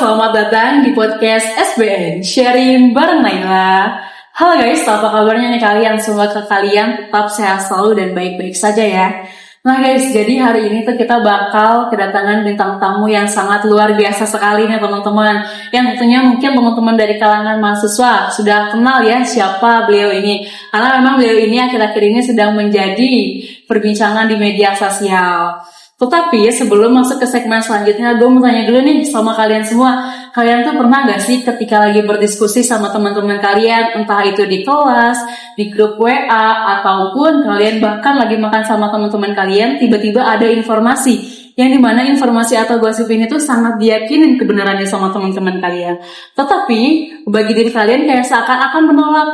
selamat datang di podcast SBN Sharing bareng Naila. Halo guys, apa kabarnya nih kalian? Semoga kalian tetap sehat selalu dan baik-baik saja ya. Nah guys, jadi hari ini tuh kita bakal kedatangan bintang tamu yang sangat luar biasa sekali nih teman-teman. Yang tentunya mungkin teman-teman dari kalangan mahasiswa sudah kenal ya siapa beliau ini. Karena memang beliau ini akhir-akhir ini sedang menjadi perbincangan di media sosial. Tetapi sebelum masuk ke segmen selanjutnya, gue mau tanya dulu nih sama kalian semua. Kalian tuh pernah gak sih ketika lagi berdiskusi sama teman-teman kalian, entah itu di kelas, di grup WA, ataupun kalian bahkan lagi makan sama teman-teman kalian, tiba-tiba ada informasi yang dimana informasi atau gosip ini tuh sangat diyakinin kebenarannya sama teman-teman kalian. Tetapi bagi diri kalian kayak seakan-akan menolak,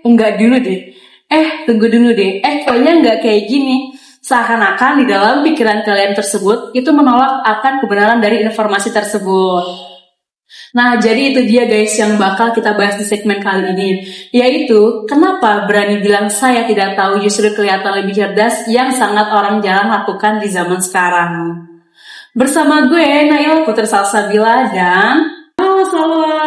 enggak dulu deh, tunggu dulu deh, kayaknya enggak kayak gini. Seakan-akan di dalam pikiran kalian tersebut itu menolak akan kebenaran dari informasi tersebut. Nah, jadi itu dia guys yang bakal kita bahas di segmen kali ini, yaitu kenapa berani bilang saya tidak tahu justru kelihatan lebih cerdas yang sangat orang jarang lakukan di zaman sekarang. Bersama gue Naila Putri Salsabila dan halo Salwa.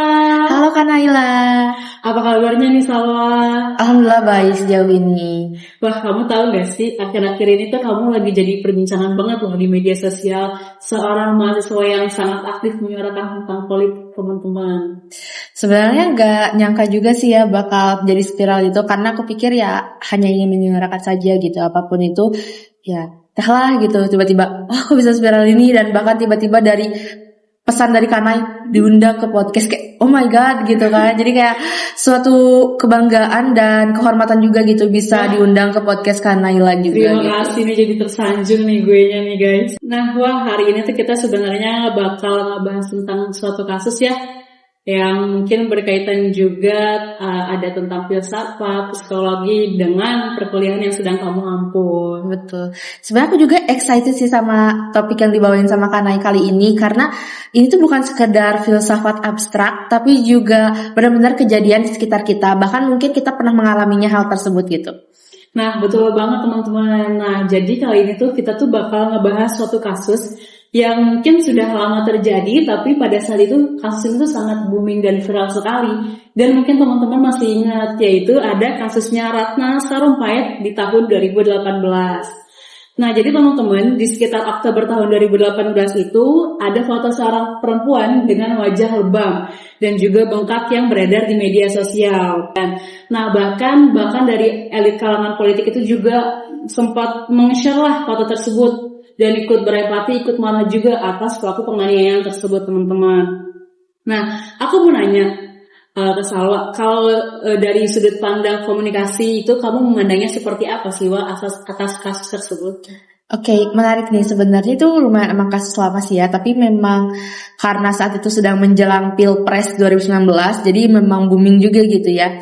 Halo Kak Naila. Apa kabarnya nih Salwa? Alhamdulillah baik sejauh ini. Wah, kamu tahu gak sih, akhir-akhir ini tuh kamu lagi jadi perbincangan banget loh di media sosial. Seorang mahasiswa yang sangat aktif menyuarakan tentang politik teman-teman. Sebenarnya gak nyangka juga sih ya bakal jadi spiral itu, karena aku pikir ya hanya ingin menyuarakan saja gitu, apapun itu ya lah gitu. Tiba-tiba, kok bisa spiral ini, dan bahkan tiba-tiba dari pesan dari Kanai diundang ke podcast, kayak oh my god gitu kan. Jadi kayak suatu kebanggaan dan kehormatan juga gitu bisa diundang ke podcast Kanaila juga. Terima kasih nih, jadi tersanjung nih gue nya nih guys. Nah, hari ini tuh kita sebenarnya bakal ngebahas tentang suatu kasus ya, yang mungkin berkaitan juga ada tentang filsafat, psikologi dengan perkuliahan yang sedang kamu ampuh. Betul. Sebenarnya aku juga excited sih sama topik yang dibawain sama Kanai kali ini, karena ini tuh bukan sekedar filsafat abstrak, tapi juga benar-benar kejadian di sekitar kita. Bahkan mungkin kita pernah mengalaminya hal tersebut gitu. Nah, betul banget teman-teman. Nah, jadi kali ini tuh kita tuh bakal ngebahas suatu kasus yang mungkin sudah lama terjadi, tapi pada saat itu kasus itu sangat booming dan viral sekali. Dan mungkin teman-teman masih ingat, yaitu ada kasusnya Ratna Sarumpait di tahun 2018. Nah, jadi teman-teman, di sekitar Oktober tahun 2018 itu ada foto seorang perempuan dengan wajah lebam dan juga bengkak yang beredar di media sosial. Nah, bahkan dari elit kalangan politik itu juga sempat meng-share lah foto tersebut dan ikut berempati, ikut marah juga atas pelaku penganiayaan tersebut, teman-teman. Nah, aku mau nanya ke Salwa, kalau dari sudut pandang komunikasi itu kamu memandangnya seperti apa sih atas kasus tersebut? Oke, menarik nih. Sebenarnya itu lumayan emang kasus lama sih ya, tapi memang karena saat itu sedang menjelang Pilpres 2019, jadi memang booming juga gitu ya.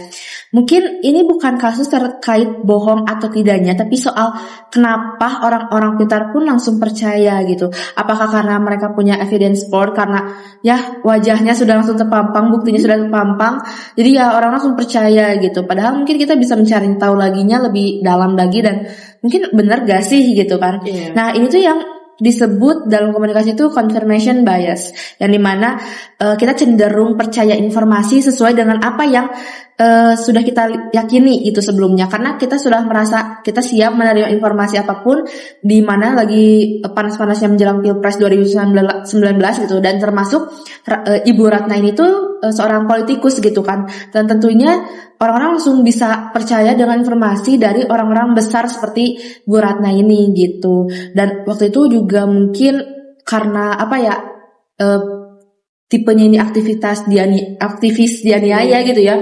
Mungkin ini bukan kasus terkait bohong atau tidaknya, tapi soal kenapa orang-orang pintar pun langsung percaya gitu. Apakah karena mereka punya evidence for, karena ya wajahnya sudah langsung terpampang, buktinya sudah terpampang, jadi ya orang langsung percaya gitu. Padahal mungkin kita bisa mencari tahu laginya lebih dalam lagi, dan mungkin benar gak sih gitu kan. Nah, ini tuh yang disebut dalam komunikasi itu confirmation bias, yang dimana kita cenderung percaya informasi sesuai dengan apa yang sudah kita yakini itu sebelumnya, karena kita sudah merasa kita siap menerima informasi apapun, di mana lagi panas-panasnya menjelang Pilpres 2019 gitu, dan termasuk Ibu Ratna ini tuh seorang politikus gitu kan, dan tentunya orang-orang langsung bisa percaya dengan informasi dari orang-orang besar seperti Bu Ratna ini gitu. Dan waktu itu juga mungkin karena apa ya, tipenya ini aktivis dianiaya gitu ya.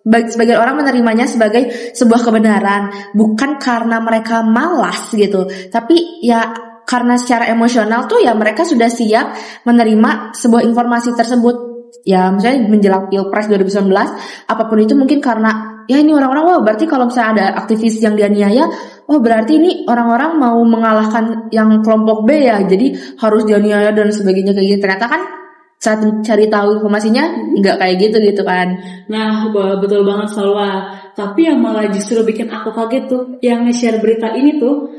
Sebagian orang menerimanya sebagai sebuah kebenaran, bukan karena mereka malas gitu, tapi ya karena secara emosional tuh ya mereka sudah siap menerima sebuah informasi tersebut. Ya misalnya menjelang Pilpres 2019, apapun itu mungkin karena ya ini orang-orang, wah berarti kalau misalnya ada aktivis yang dianiaya, oh berarti ini orang-orang mau mengalahkan yang kelompok B ya, jadi harus dianiaya dan sebagainya kayak gitu. Ternyata kan saat cari tahu informasinya nggak kayak gitu kan. Nah, betul banget Salwa. Tapi yang malah justru bikin aku kaget tuh, yang nge-share berita ini tuh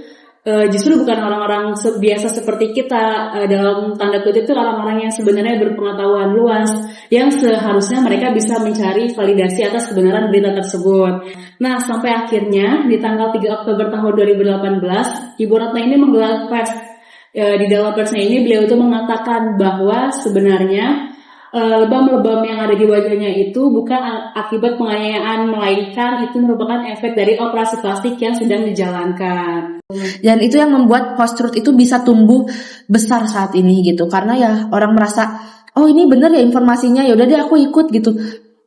justru bukan orang-orang biasa seperti kita, dalam tanda kutip itu orang-orang yang sebenarnya berpengetahuan luas, yang seharusnya mereka bisa mencari validasi atas kebenaran berita tersebut. Nah, sampai akhirnya di tanggal 3 Oktober tahun 2018, Ibu Ratna ini menggelar pers. Di dalam persnya ini beliau itu mengatakan bahwa sebenarnya lebam-lebam yang ada di wajahnya itu bukan akibat penganiayaan, melainkan itu merupakan efek dari operasi plastik yang sedang dijalankan. Dan itu yang membuat post-truth itu bisa tumbuh besar saat ini gitu. Karena ya orang merasa, oh ini benar ya informasinya, ya udah deh aku ikut gitu.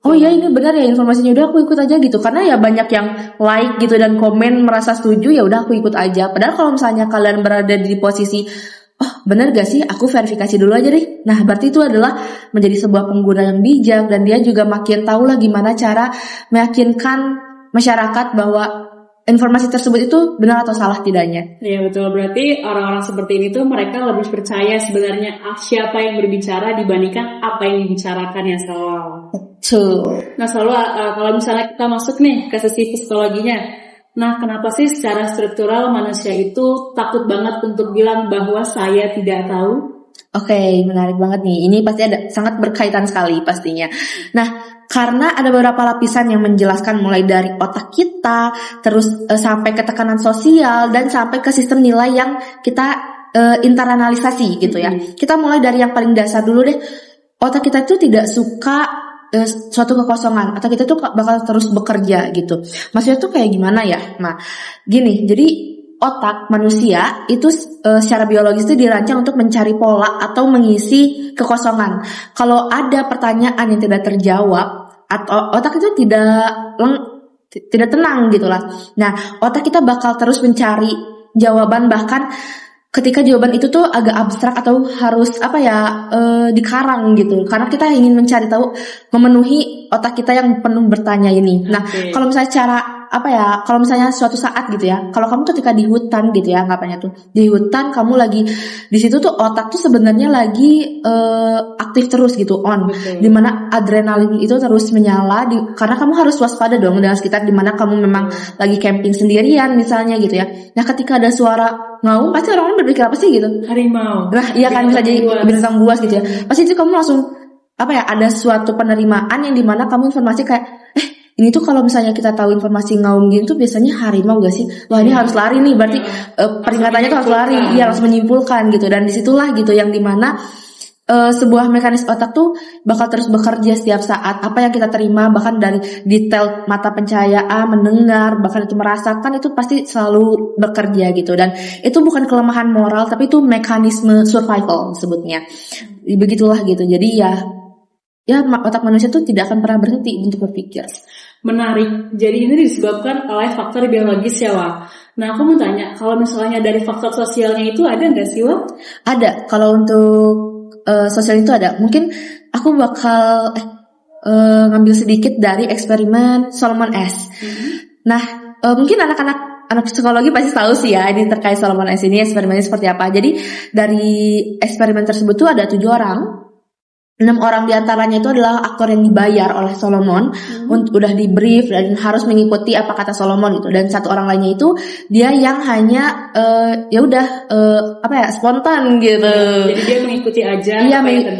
Oh ya ini benar ya informasinya, udah aku ikut aja gitu. Karena ya banyak yang like gitu dan komen merasa setuju, ya udah aku ikut aja. Padahal kalau misalnya kalian berada di posisi, oh benar gak sih, aku verifikasi dulu aja deh. Nah berarti itu adalah menjadi sebuah pengguna yang bijak, dan dia juga makin tahu lah gimana cara meyakinkan masyarakat bahwa informasi tersebut itu benar atau salah tidaknya. Iya betul, berarti orang-orang seperti ini tuh mereka lebih percaya sebenarnya siapa yang berbicara dibandingkan apa yang dibicarakan yang salah. Betul. Nah selalu kalau misalnya kita masuk nih ke sesi psikologinya, nah kenapa sih secara struktural manusia itu takut banget untuk bilang bahwa saya tidak tahu? Oke, menarik banget nih. Ini pasti ada sangat berkaitan sekali pastinya. Nah, karena ada beberapa lapisan yang menjelaskan mulai dari otak kita, terus sampai ke tekanan sosial, dan sampai ke sistem nilai yang kita internalisasi gitu ya. Kita mulai dari yang paling dasar dulu deh. Otak kita itu tidak suka suatu kekosongan. Otak kita tuh bakal terus bekerja gitu. Maksudnya tuh kayak gimana ya? Nah, gini, jadi otak manusia itu secara biologis itu dirancang untuk mencari pola atau mengisi kekosongan. Kalau ada pertanyaan yang tidak terjawab, atau otak itu tidak tenang gitulah. Nah, otak kita bakal terus mencari jawaban, bahkan ketika jawaban itu tuh agak abstrak atau harus dikarang gitu. Karena kita ingin mencari tahu, memenuhi otak kita yang penuh bertanya ini. Nah, kalau misalnya kalau misalnya suatu saat gitu ya, kalau kamu ketika di hutan gitu ya, anggapannya tuh di hutan kamu lagi di situ tuh otak tuh sebenarnya lagi aktif terus gitu, on, dimana adrenalin itu terus menyala, karena kamu harus waspada dong dengan sekitar, dimana kamu memang lagi camping sendirian misalnya gitu ya. Nah ketika ada suara ngaum, pasti orang-orang berpikir apa sih gitu, harimau. Nah iya kan, bisa jadi binatang buas gitu ya. Pasti itu kamu langsung ada suatu penerimaan yang dimana kamu informasi kayak ini tuh kalau misalnya kita tahu informasi ngaum gini tuh biasanya harimau gak sih? Wah ini harus lari nih, berarti peringatannya tuh harus lari. Iya, harus menyimpulkan gitu. Dan disitulah gitu yang dimana sebuah mekanisme otak tuh bakal terus bekerja setiap saat. Apa yang kita terima, bahkan dari detail mata pencahayaan, mendengar, bahkan itu merasakan, itu pasti selalu bekerja gitu. Dan itu bukan kelemahan moral, tapi itu mekanisme survival sebutnya. Begitulah gitu. Jadi ya otak manusia tuh tidak akan pernah berhenti untuk berpikir. Menarik. Jadi ini disebabkan oleh faktor biologis ya, Wak. Nah, aku mau tanya, kalau misalnya dari faktor sosialnya itu ada nggak sih, Wak? Ada. Kalau untuk sosial itu ada. Mungkin aku bakal ngambil sedikit dari eksperimen Solomon S. Nah, mungkin anak psikologi pasti tahu sih ya ini terkait Solomon S ini eksperimennya seperti apa. Jadi dari eksperimen tersebut tuh ada 7 orang. 6 orang diantaranya itu adalah aktor yang dibayar oleh Solomon, udah di brief dan harus mengikuti apa kata Solomon gitu. Dan 1 orang lainnya itu dia yang hanya spontan gitu. Jadi dia mengikuti aja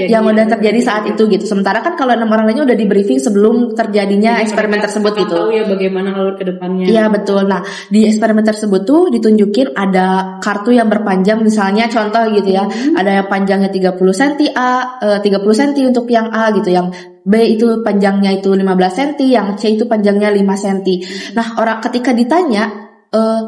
yang udah terjadi saat itu gitu. Sementara kan kalau 6 orang lainnya udah di briefing sebelum terjadinya eksperimen tersebut gitu. Tahu ya bagaimana alur ke depannya. Iya betul. Nah di eksperimen tersebut tuh ditunjukin ada kartu yang berpanjang, misalnya contoh gitu ya, ada yang panjangnya 30 cm, 30 cm untuk yang A gitu, yang B itu panjangnya itu 15 cm, yang C itu panjangnya 5 cm. Nah orang ketika ditanya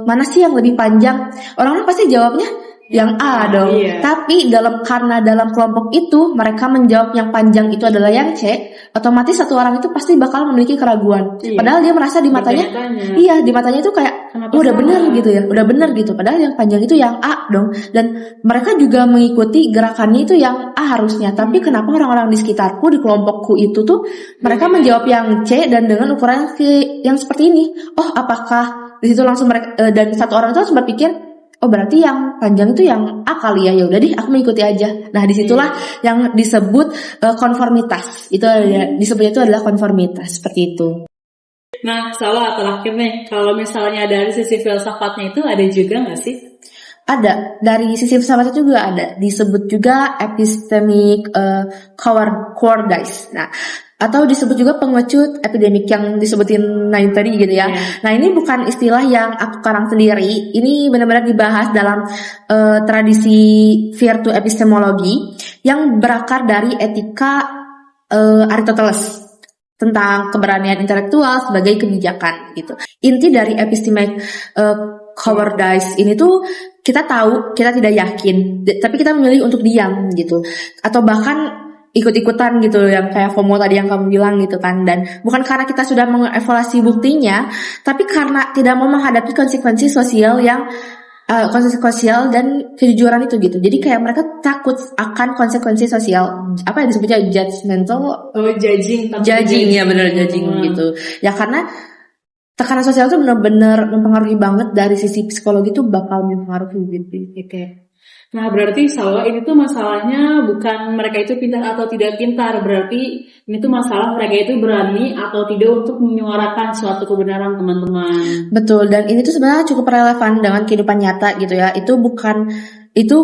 mana sih yang lebih panjang, orang-orang pasti jawabnya yang A dong. Tapi karena dalam kelompok itu mereka menjawab yang panjang itu adalah yang C, otomatis 1 orang itu pasti bakal memiliki keraguan. Padahal dia merasa di matanya, di matanya itu kayak udah benar gitu ya, udah benar gitu. Padahal yang panjang itu yang A dong. Dan mereka juga mengikuti gerakannya itu yang A harusnya. Tapi kenapa orang-orang di sekitarku, di kelompokku itu tuh mereka menjawab yang C dan dengan ukuran yang seperti ini? Oh, apakah di situ langsung mereka dan 1 orang itu langsung berpikir, oh berarti yang panjang itu yang A kali ya, ya udah deh aku mengikuti aja. Nah disitulah yang disebut konformitas. Itu disebutnya itu adalah konformitas seperti itu. Nah, salah terakhir nih, kalau misalnya dari sisi filsafatnya itu ada juga nggak sih? Ada, dari sisi filsafat juga ada, disebut juga epistemic cowardice. Nah, atau disebut juga pengecut epidemik yang disebutin Naim tadi gitu ya. Nah, ini bukan istilah yang aku karang sendiri, ini benar-benar dibahas dalam tradisi virtu epistemologi yang berakar dari etika Aristoteles tentang keberanian intelektual sebagai kebijakan gitu. Inti dari epistemic cowardice ini tuh kita tahu kita tidak yakin, tapi kita memilih untuk diam gitu, atau bahkan ikut-ikutan gitu yang kayak FOMO tadi yang kamu bilang gitu kan. Dan bukan karena kita sudah mengevaluasi buktinya, tapi karena tidak mau menghadapi konsekuensi sosial yang konsekuensi sosial dan kejujuran itu gitu. Jadi kayak mereka takut akan konsekuensi sosial, apa yang disebutnya judgmental, judging ya, bener, judging gitu ya, karena tekanan sosial itu benar-benar mempengaruhi banget. Dari sisi psikologi tuh bakal mempengaruhi gitu. Oke. Nah, berarti Salwa, ini tuh masalahnya bukan mereka itu pintar atau tidak pintar, berarti ini tuh masalah mereka itu berani atau tidak untuk menyuarakan suatu kebenaran, teman-teman. Betul, dan ini tuh sebenarnya cukup relevan dengan kehidupan nyata gitu ya. Itu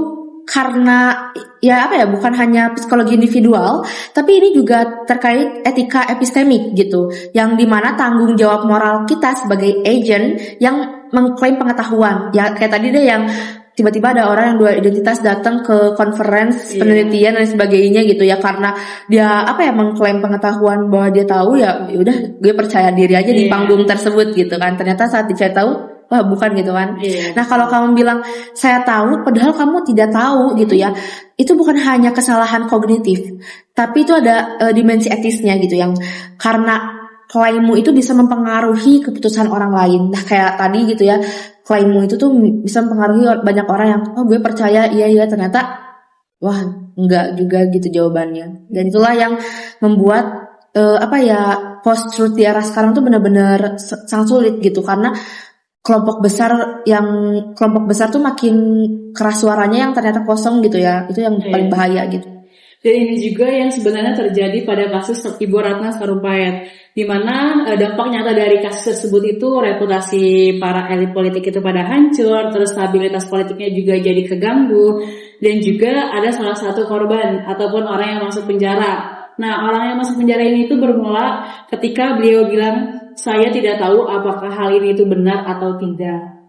karena ya apa ya, bukan hanya psikologi individual, tapi ini juga terkait etika epistemik gitu, yang dimana tanggung jawab moral kita sebagai agent yang mengklaim pengetahuan. Ya kayak tadi deh yang tiba-tiba ada orang yang dua identitas datang ke conference penelitian dan sebagainya gitu ya, karena dia apa ya, mengklaim pengetahuan bahwa dia tahu, ya udah gue percaya diri aja di panggung tersebut gitu kan. Ternyata saat dicari tahu, wah bukan gitu kan. Nah, kalau kamu bilang saya tahu padahal kamu tidak tahu gitu ya, itu bukan hanya kesalahan kognitif, tapi itu ada dimensi etisnya gitu, yang karena klaimmu itu bisa mempengaruhi keputusan orang lain. Nah, kayak tadi gitu ya, klaimmu itu tuh bisa mempengaruhi banyak orang yang gue percaya iya ternyata wah enggak juga gitu jawabannya. Dan itulah yang membuat post truth di era sekarang tuh benar-benar sangat sulit gitu, karena kelompok besar tuh makin keras suaranya yang ternyata kosong gitu ya. Itu yang paling bahaya gitu. Dan ini juga yang sebenarnya terjadi pada kasus Ibu Ratna Sarumpayat, di mana dampak nyata dari kasus tersebut itu reputasi para elit politik itu pada hancur, terus stabilitas politiknya juga jadi keganggu, dan juga ada salah satu korban ataupun orang yang masuk penjara. Nah, orang yang masuk penjara ini itu bermula ketika beliau bilang, saya tidak tahu apakah hal ini itu benar atau tidak.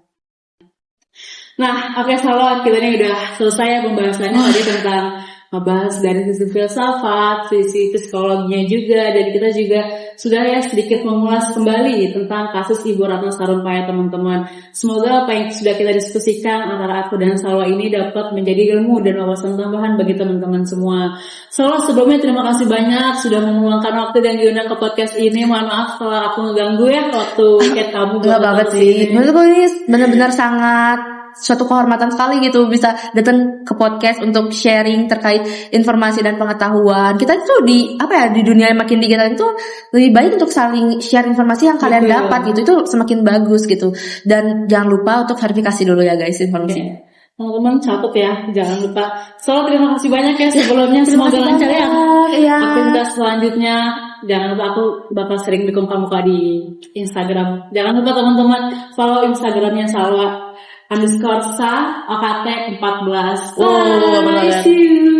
Nah, oke, Salwa, kita ini udah selesai ya pembahasannya tadi tentang ngebahas dari sisi filsafat, sisi psikologinya juga, dan kita juga sudah ya sedikit mengulas kembali tentang kasus Ibu Ratna Sarumpayat, teman-teman. Semoga apa yang sudah kita diskusikan antara aku dan Salwa ini dapat menjadi ilmu dan wawasan tambahan bagi teman-teman semua. Salwa, sebelumnya terima kasih banyak sudah meluangkan waktu dan diundang ke podcast ini. Mohon maaf kalau aku ngeganggu ya waktu weekend kamu. Enggak banget sih. Menurutku ini benar-benar sangat suatu kehormatan sekali gitu bisa datang ke podcast untuk sharing terkait informasi dan pengetahuan. Kita tuh di dunia yang makin digital itu lebih baik untuk saling share informasi yang kalian dapat gitu, itu semakin bagus gitu. Dan jangan lupa untuk verifikasi dulu ya guys informasinya. Teman-teman catat ya, jangan lupa. Terima kasih banyak ya sebelumnya, semoga lancar ya aktivitas selanjutnya. Jangan lupa, aku bakal sering dukung kamu di Instagram. Jangan lupa teman-teman follow Instagramnya Salwa _sa OKT 14. Bye. See you.